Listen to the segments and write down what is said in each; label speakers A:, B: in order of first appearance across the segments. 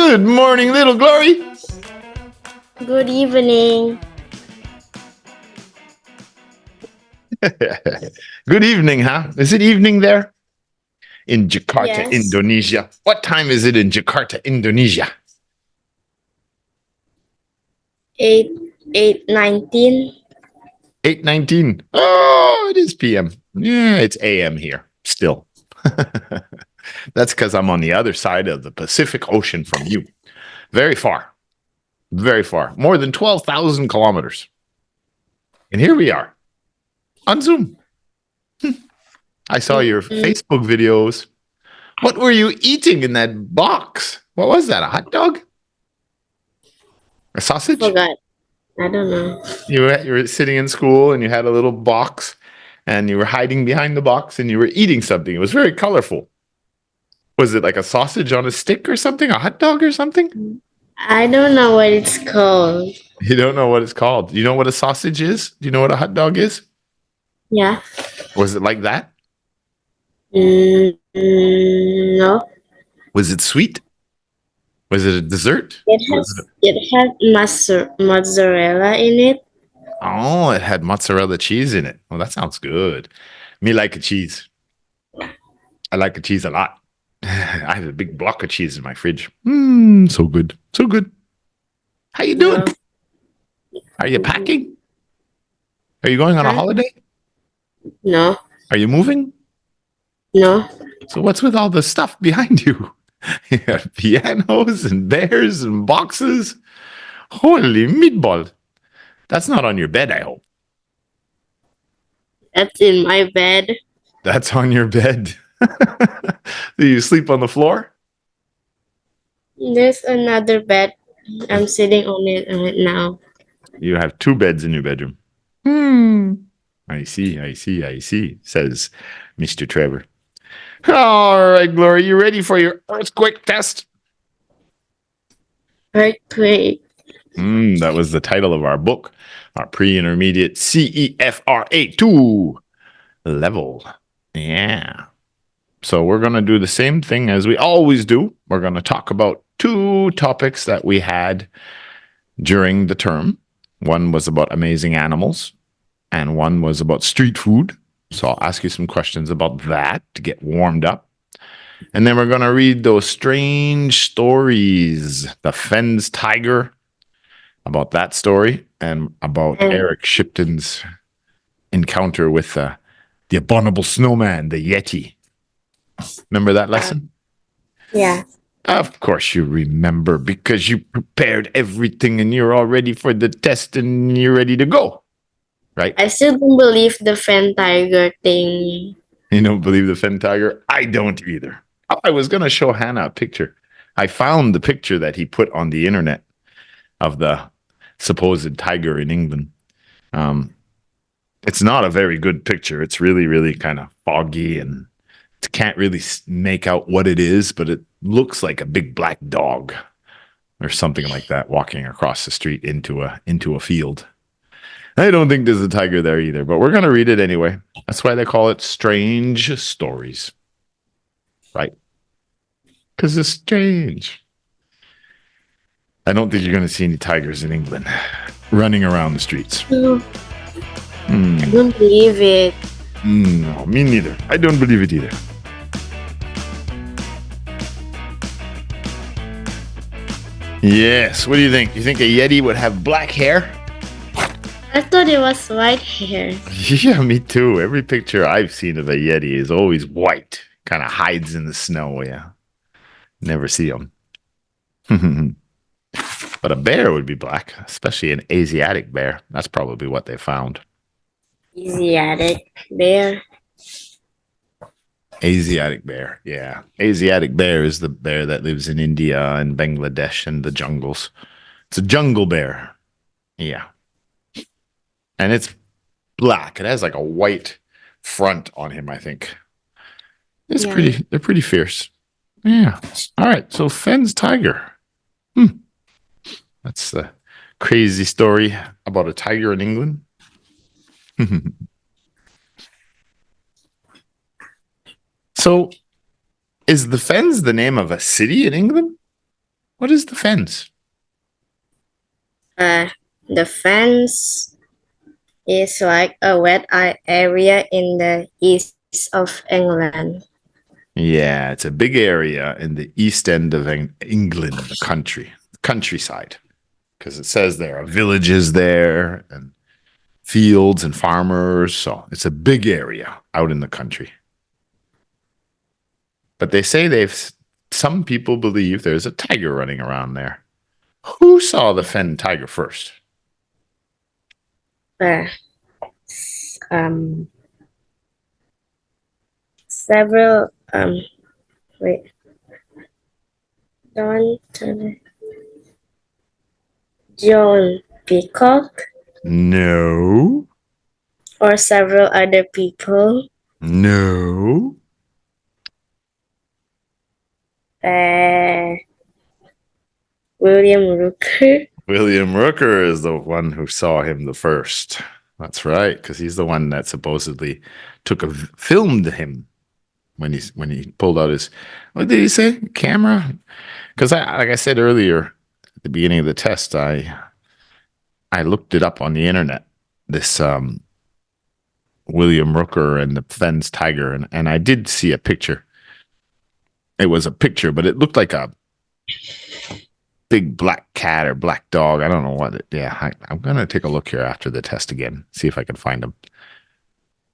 A: Good morning, little Glory.
B: Good evening.
A: Good evening, huh? Is it evening there? In Jakarta,
B: Yes.
A: Indonesia. What time is it in Jakarta, Indonesia?
B: 8:19.
A: 8:19. Oh, it is PM. Yeah, it's AM here still. That's because I'm on the other side of the Pacific Ocean from you. Very far. Very far. More than 12,000 kilometers. And here we are on Zoom. I saw your Facebook videos. What were you eating in that box? What was that? A hot dog? A sausage?
B: Forgot. I don't know.
A: You were sitting in school and you had a little box and you were hiding behind the box and you were eating something. It was very colorful. Was it like a sausage on a stick or something? A hot dog or something?
B: I don't know what it's called.
A: You don't know what it's called. You know what a sausage is? Do you know what a hot dog is?
B: Yeah.
A: Was it like that?
B: No.
A: Was it sweet? Was it a dessert?
B: It had mozzarella in it.
A: Oh, it had mozzarella cheese in it. Well, that sounds good. Me like a cheese. I like a cheese a lot. I have a big block of cheese in my fridge. So good. So good. How you doing?
B: No.
A: Are you packing? Are you going on a holiday?
B: No.
A: Are you moving?
B: No.
A: So what's with all the stuff behind you? You have pianos and bears and boxes. Holy meatball. That's not on your bed, I hope.
B: That's in my bed.
A: That's on your bed. Do you sleep on the floor?
B: There's another bed. I'm sitting on it right now.
A: You have two beds in your bedroom. I see, says Mr. Trevor. All right, Gloria, you ready for your earthquake test?
B: Earthquake.
A: That was the title of our book, our pre-intermediate CEFR A2 level. Yeah. So we're going to do the same thing as we always do. We're going to talk about two topics that we had during the term. One was about amazing animals, and one was about street food. So I'll ask you some questions about that to get warmed up. And then we're going to read those strange stories. The Fens tiger, about that story, and about Eric Shipton's encounter with the abominable snowman, the Yeti. Remember that lesson?
B: Yeah.
A: Of course you remember, because you prepared everything and you're all ready for the test and you're ready to go. Right?
B: I still don't believe the Fen tiger thing.
A: You don't believe the Fen tiger? I don't either. I was going to show Hannah a picture. I found the picture that he put on the internet of the supposed tiger in England. It's not a very good picture. It's really, really kind of foggy and can't really make out what it is, but it looks like a big black dog or something like that walking across the street into a field. I don't think there's a tiger there either, but we're going to read it anyway. That's why they call it strange stories. Right? Because it's strange. I don't think you're going to see any tigers in England running around the streets.
B: No. I don't believe it.
A: No, me neither. I don't believe it either. Yes. What do you think? You think a Yeti would have black hair?
B: I thought it was white hair.
A: Yeah, me too. Every picture I've seen of a Yeti is always white. Kind of hides in the snow, yeah. Never see them. But a bear would be black, especially an Asiatic bear. That's probably what they found.
B: Asiatic bear.
A: Asiatic bear, yeah. Asiatic bear is the bear that lives in India and Bangladesh and the jungles. It's a jungle bear. Yeah. And it's black. It has like a white front on him, I think. It's pretty, they're pretty fierce. Yeah. All right. So Fen's tiger. That's the crazy story about a tiger in England. So is the Fens the name of a city in England? What is the fens?
B: The fence is like a area in the east of England.
A: Yeah, it's a big area in the east end of England, the countryside, because it says there are villages there and fields and farmers. So it's a big area out in the country. But they say some people believe there's a tiger running around there. Who saw the fen tiger first?
B: Uh, Several wait, John John Peacock
A: No,
B: or several other people.
A: no.
B: William Rooker.
A: William Rooker is the one who saw him the first. That's right, because he's the one that supposedly filmed him when he pulled out his, what did he say, camera? Because like I said earlier at the beginning of the test, I looked it up on the internet. This William Rooker and the fens tiger, and I did see a picture. It was a picture, but it looked like a big black cat or black dog. I don't know what. I'm gonna take a look here after the test again, see if I can find him.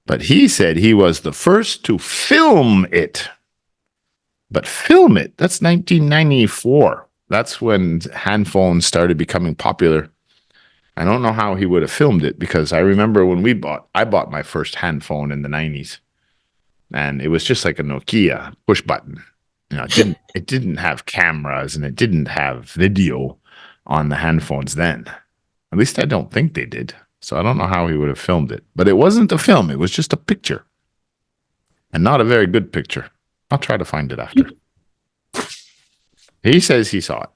A: But he said he was the first to film it. But film it, that's 1994. That's when hand phones started becoming popular. I don't know how he would have filmed it, because I remember when I bought my first hand phone in the 90s, and it was just like a Nokia push button. It didn't have cameras and it didn't have video on the hand phones then. At least I don't think they did. So I don't know how he would have filmed it. But it wasn't a film, it was just a picture. And not a very good picture. I'll try to find it after. He says he saw it.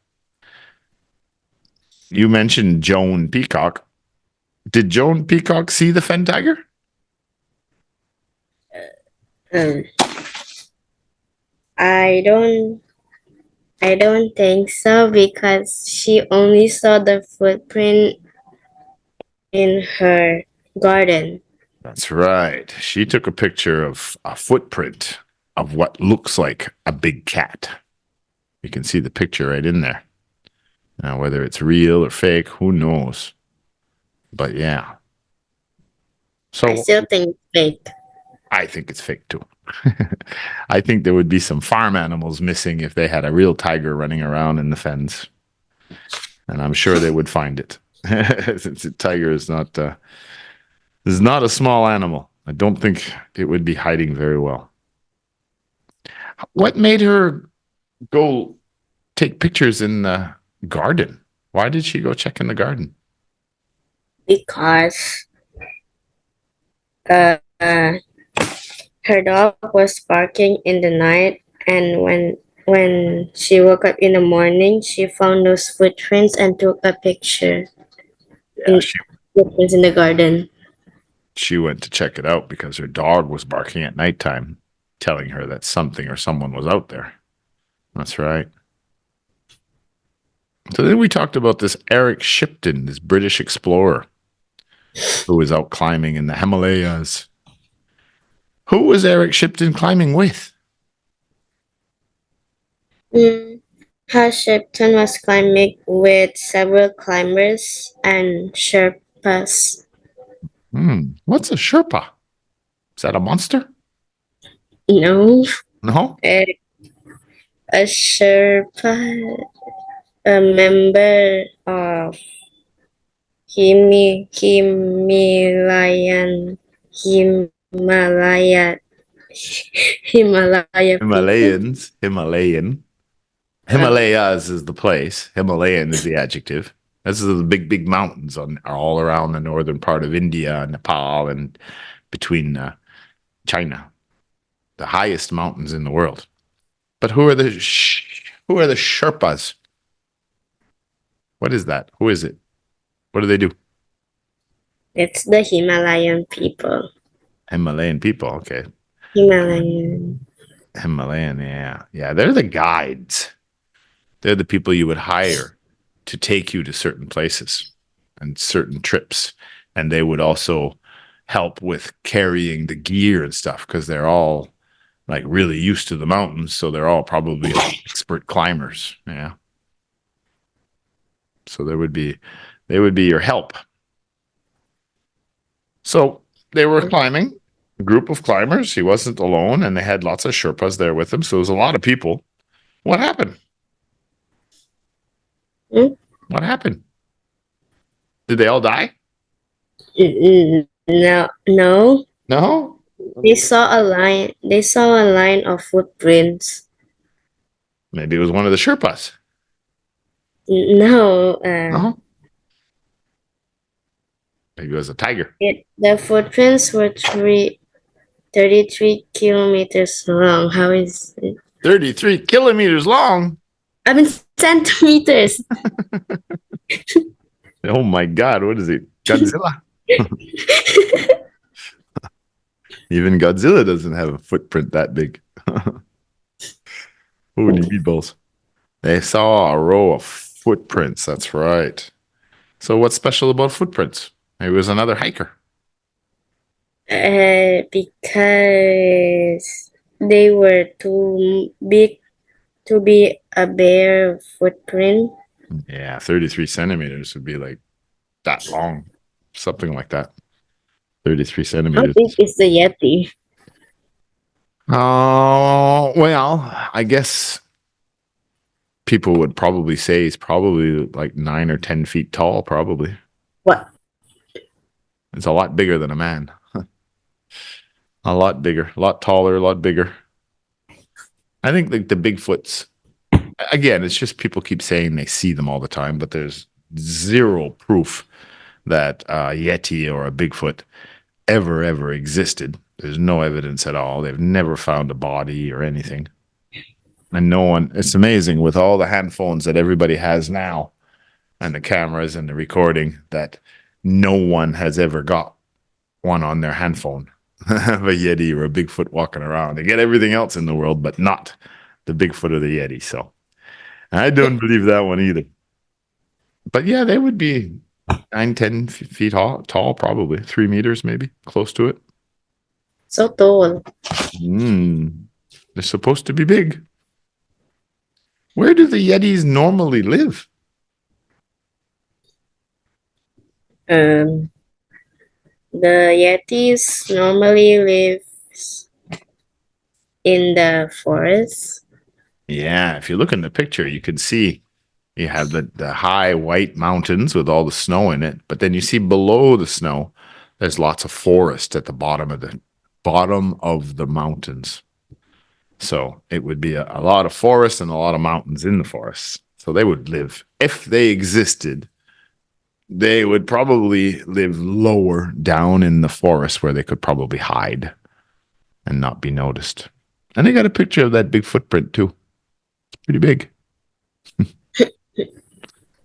A: You mentioned Joan Peacock. Did Joan Peacock see the fen tiger?
B: I don't think so, because she only saw the footprint in her garden.
A: That's right. She took a picture of a footprint of what looks like a big cat. You can see the picture right in there. Now, whether it's real or fake, who knows? But yeah. So
B: I still think it's fake.
A: I think it's fake too. I think there would be some farm animals missing if they had a real tiger running around in the fens. And I'm sure they would find it. Since a tiger is not a small animal. I don't think it would be hiding very well. What made her go take pictures in the garden? Why did she go check in the garden?
B: Because her dog was barking in the night, and when she woke up in the morning, she found those footprints and took a picture.
A: Yeah,
B: footprints in the garden.
A: She went to check it out because her dog was barking at nighttime, telling her that something or someone was out there. That's right. So then we talked about this Eric Shipton, this British explorer who was out climbing in the Himalayas. Who was Eric Shipton climbing with?
B: Shipton was climbing with several climbers and Sherpas.
A: What's a Sherpa? Is that a monster?
B: No.
A: No?
B: A Sherpa, a member of Himalayan people.
A: Himalayas is the place. Himalayan is the adjective. This is the big mountains are all around the northern part of India, Nepal, and between China. The highest mountains in the world. But who are the Sherpas? What is that? Who is it? What do they do?
B: It's the Himalayan people.
A: Himalayan people, okay.
B: Himalayan,
A: yeah. Yeah, they're the guides. They're the people you would hire to take you to certain places and certain trips. And they would also help with carrying the gear and stuff because they're all like really used to the mountains. So they're all probably expert climbers. Yeah. So they would be your help. So they were climbing, a group of climbers. He wasn't alone, and they had lots of Sherpas there with him. So it was a lot of people. What happened? What happened? Did they all die?
B: No, no.
A: No.
B: They saw a line. They saw a line of footprints.
A: Maybe it was one of the Sherpas.
B: No.
A: No. Maybe it was a tiger.
B: The footprints were 33 kilometers long. How is it?
A: 33 kilometers long.
B: I mean centimeters.
A: Oh my God! What is it? Godzilla? Even Godzilla doesn't have a footprint that big. Holy meatballs. They saw a row of footprints. That's right. So what's special about footprints? Maybe it was another hiker.
B: Because they were too big to be a bare footprint.
A: Yeah, 33 centimeters would be like that long. Something like that. 33
B: How
A: centimeters.
B: big is the Yeti?
A: Oh, well, I guess people would probably say he's probably like 9 or 10 feet tall, probably.
B: What?
A: It's a lot bigger than a man. A lot bigger, a lot taller, a lot bigger. I think like the Bigfoots, again, it's just people keep saying they see them all the time, but there's zero proof that a Yeti or a Bigfoot ever existed. There's no evidence at all. They've never found a body or anything. And no one, it's amazing with all the handphones that everybody has now and the cameras and the recording that no one has ever got one on their handphone of a Yeti or a Bigfoot walking around. They get everything else in the world, but not the Bigfoot or the Yeti. So I don't believe that one either. But yeah, they would be 9, 10 feet tall, probably 3 meters, maybe close to it.
B: So tall.
A: They're supposed to be big. Where do the Yetis normally live?
B: The Yetis normally live in the forest.
A: Yeah, if you look in the picture, you can see you have the high white mountains with all the snow in it, but then you see below the snow, there's lots of forest at the bottom of the mountains. So it would be a lot of forest and a lot of mountains in the forest. So they would live, if they existed, they would probably live lower down in the forest where they could probably hide and not be noticed. And they got a picture of that big footprint too. It's pretty big.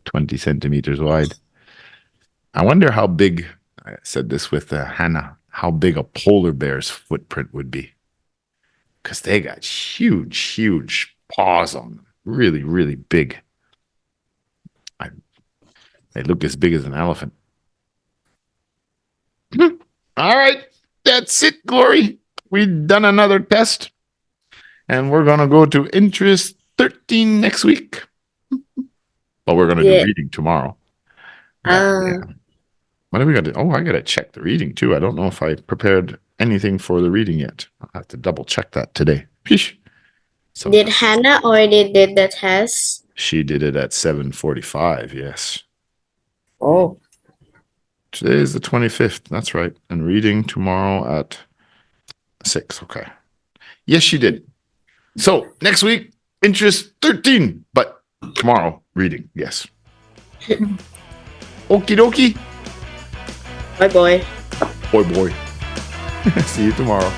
A: 20 centimeters wide. I wonder how big, I said this with Hannah, how big a polar bear's footprint would be. Because they got huge paws on them. Really, really big. They look as big as an elephant. All right. That's it, Glory. We've done another test. And we're going to go to interest 13 next week. But we're going to do reading tomorrow. Yeah. What do we got to do? Oh, I got to check the reading too. I don't know if I prepared anything for the reading yet. I'll have to double check that today. So
B: did Hannah already did the test?
A: She did it at 7:45, yes.
B: Oh.
A: Today is the 25th. That's right. And reading tomorrow at 6. Okay. Yes, she did. So next week, interest 13, but tomorrow, reading. Yes. Okie dokie.
B: Bye, boy.
A: Boy. See you tomorrow.